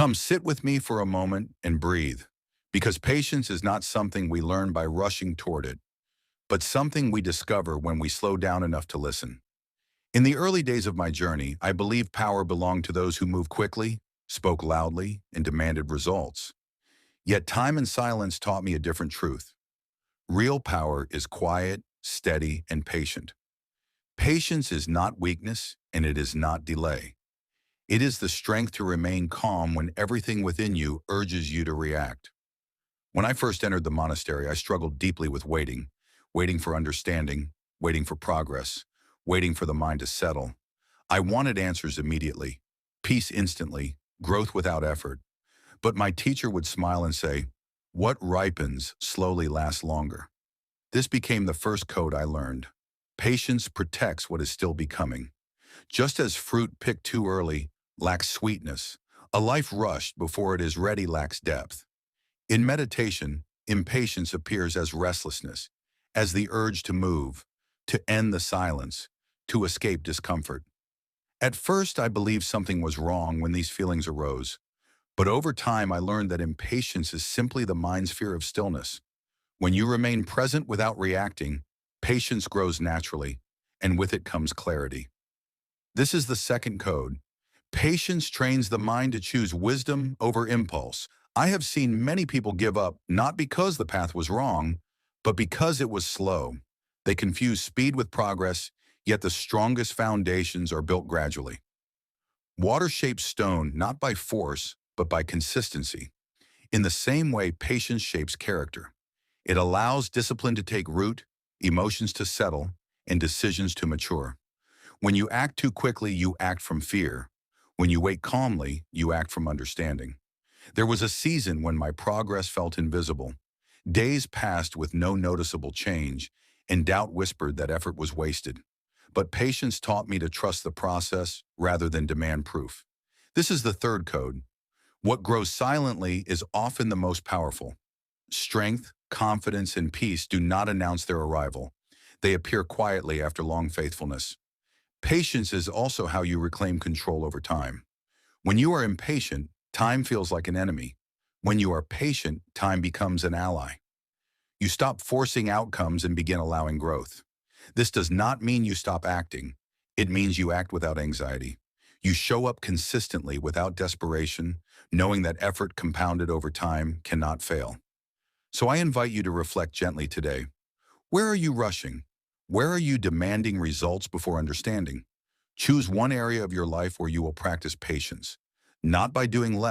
Come sit with me for a moment and breathe, because patience is not something we learn by rushing toward it, but something we discover when we slow down enough to listen. In the early days of my journey, I believed power belonged to those who moved quickly, spoke loudly, and demanded results. Yet time and silence taught me a different truth. Real power is quiet, steady, and patient. Patience is not weakness, and it is not delay. It is the strength to remain calm when everything within you urges you to react. When I first entered the monastery, I struggled deeply with waiting for understanding, waiting for progress, waiting for the mind to settle. I wanted answers immediately, peace instantly, growth without effort. But my teacher would smile and say, "What ripens slowly lasts longer." This became the first code I learned. Patience protects what is still becoming. Just as fruit picked too early lacks sweetness, a life rushed before it is ready lacks depth. In meditation, impatience appears as restlessness, as the urge to move, to end the silence, to escape discomfort. At first, I believed something was wrong when these feelings arose, but over time I learned that impatience is simply the mind's fear of stillness. When you remain present without reacting, patience grows naturally, and with it comes clarity. This is the second code. Patience trains the mind to choose wisdom over impulse. I have seen many people give up not because the path was wrong, but because it was slow. They confuse speed with progress, yet the strongest foundations are built gradually. Water shapes stone not by force, but by consistency. In the same way, patience shapes character. It allows discipline to take root, emotions to settle, and decisions to mature. When you act too quickly, you act from fear. When you wait calmly, you act from understanding. There was a season when my progress felt invisible. Days passed with no noticeable change, and doubt whispered that effort was wasted. But patience taught me to trust the process rather than demand proof. This is the third code. What grows silently is often the most powerful. Strength, confidence, and peace do not announce their arrival. They appear quietly after long faithfulness. Patience is also how you reclaim control over time. When you are impatient, time feels like an enemy. When you are patient, time becomes an ally. You stop forcing outcomes and begin allowing growth. This does not mean you stop acting. It means you act without anxiety. You show up consistently without desperation, knowing that effort compounded over time cannot fail. So I invite you to reflect gently today. Where are you rushing? Where are you demanding results before understanding? Choose one area of your life where you will practice patience, not by doing less,